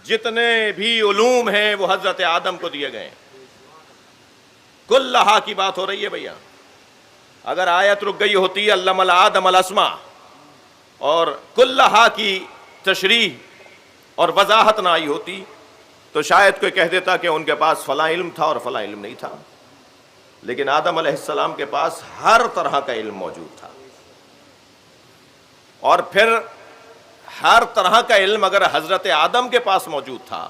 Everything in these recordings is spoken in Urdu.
جتنے بھی علوم ہیں وہ حضرت آدم کو دیے گئے. کلھا کی بات ہو رہی ہے بھیا. اگر آیت رک گئی ہوتی علم آدم الاسماء اور کلھا کی تشریح اور وضاحت نہ آئی ہوتی تو شاید کوئی کہہ دیتا کہ ان کے پاس فلاں علم تھا اور فلاں علم نہیں تھا. لیکن آدم علیہ السلام کے پاس ہر طرح کا علم موجود تھا. اور پھر ہر طرح کا علم اگر حضرت آدم کے پاس موجود تھا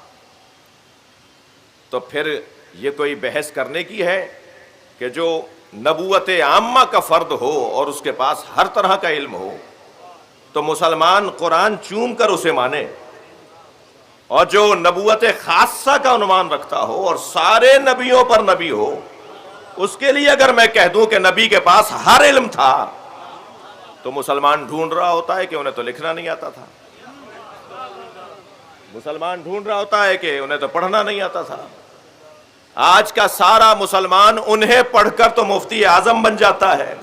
تو پھر یہ کوئی بحث کرنے کی ہے کہ جو نبوت عامہ کا فرد ہو اور اس کے پاس ہر طرح کا علم ہو تو مسلمان قرآن چوم کر اسے مانے، اور جو نبوت خاصہ کا عنوان رکھتا ہو اور سارے نبیوں پر نبی ہو اس کے لیے اگر میں کہہ دوں کہ نبی کے پاس ہر علم تھا تو مسلمان ڈھونڈ رہا ہوتا ہے کہ انہیں تو لکھنا نہیں آتا تھا. مسلمان ڈھونڈ رہا ہوتا ہے کہ انہیں تو پڑھنا نہیں آتا تھا. آج کا سارا مسلمان انہیں پڑھ کر تو مفتی اعظم بن جاتا ہے.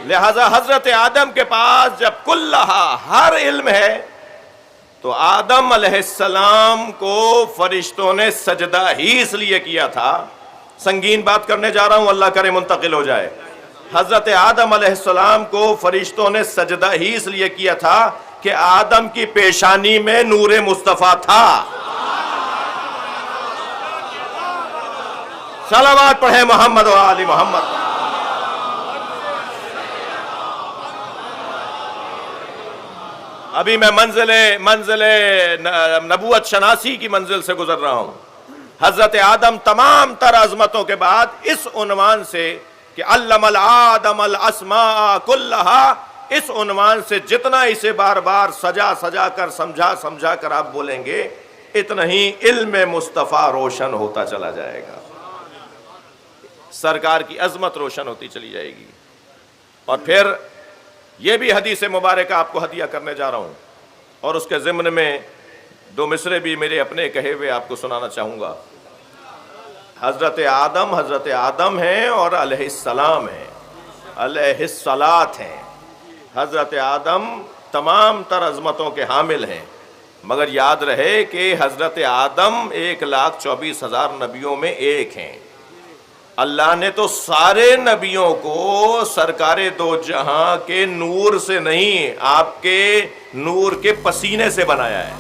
لہذا حضرت آدم کے پاس جب کلھا ہر علم ہے تو آدم علیہ السلام کو فرشتوں نے سجدہ ہی اس لیے کیا تھا. سنگین بات کرنے جا رہا ہوں، اللہ کرے منتقل ہو جائے. حضرت آدم علیہ السلام کو فرشتوں نے سجدہ ہی اس لیے کیا تھا کہ آدم کی پیشانی میں نور مصطفیٰ تھا. صلوات پڑھیں محمد و آل محمد. ابھی میں منزل نبوت شناسی کی منزل سے گزر رہا ہوں. حضرت آدم تمام تر عظمتوں کے بعد اس عنوان سے کہ علم آدم الاسماء کلھا، اس عنوان سے جتنا اسے بار بار سجا کر سمجھا کر آپ بولیں گے اتنا ہی علم مصطفیٰ روشن ہوتا چلا جائے گا. سرکار کی عظمت روشن ہوتی چلی جائے گی. اور پھر یہ بھی حدیث مبارکہ آپ کو ہدیہ کرنے جا رہا ہوں اور اس کے ضمن میں دو مصرے بھی میرے اپنے کہے ہوئے آپ کو سنانا چاہوں گا. حضرت آدم ہیں اور علیہ السلام ہیں، علیہ الصلاۃ ہیں. حضرت آدم تمام تر عظمتوں کے حامل ہیں، مگر یاد رہے کہ حضرت آدم 1,24,000 نبیوں میں ایک ہیں. اللہ نے تو سارے نبیوں کو سرکار دو جہاں کے نور سے نہیں، آپ کے نور کے پسینے سے بنایا ہے.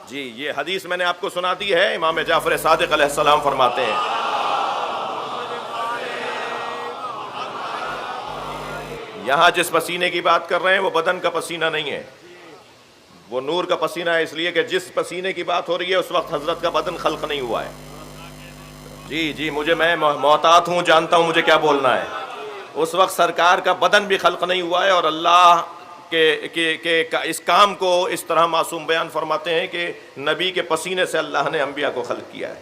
جی یہ حدیث میں نے آپ کو سنا دی ہے. امام جعفر صادق علیہ السلام فرماتے ہیں یہاں جس پسینے کی بات کر رہے ہیں وہ بدن کا پسینہ نہیں ہے، وہ نور کا پسینہ ہے، اس لیے کہ جس پسینے کی بات ہو رہی ہے اس وقت حضرت کا بدن خلق نہیں ہوا ہے. جی میں محتاط ہوں، جانتا ہوں مجھے کیا بولنا ہے. اس وقت سرکار کا بدن بھی خلق نہیں ہوا ہے، اور اللہ کے اس کام کو اس طرح معصوم بیان فرماتے ہیں کہ نبی کے پسینے سے اللہ نے انبیاء کو خلق کیا ہے.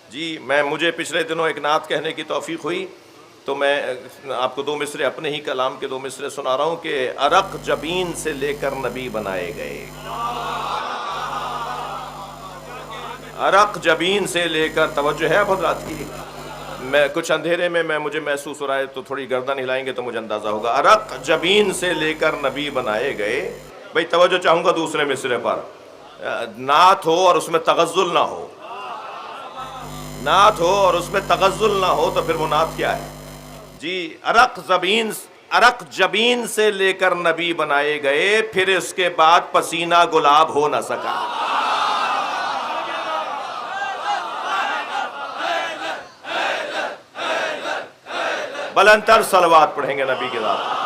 جی مجھے پچھلے دنوں ایک نعت کہنے کی توفیق ہوئی تو میں آپ کو 2 مصرے اپنے ہی کلام کے 2 مصرے سنا رہا ہوں کہ عرق جبین سے لے کر نبی بنائے گئے. عرق جبین سے لے کر، توجہ ہے حضرات کی، میں کچھ اندھیرے میں مجھے محسوس ہو رہا ہے تو تھوڑی گردن ہلائیں گے تو مجھے اندازہ ہوگا. عرق جبین سے لے کر نبی بنائے گئے. بھئی توجہ چاہوں گا دوسرے مصرے پر. نعت ہو اور اس میں تغزل نہ ہو، نعت ہو اور اس میں تغزل نہ ہو تو پھر وہ نعت کیا ہے؟ جی عرق جبین سے لے کر نبی بنائے گئے، پھر اس کے بعد پسینہ گلاب ہو نہ سکا. بلند تر صلوات پڑھیں گے نبی کے ذات.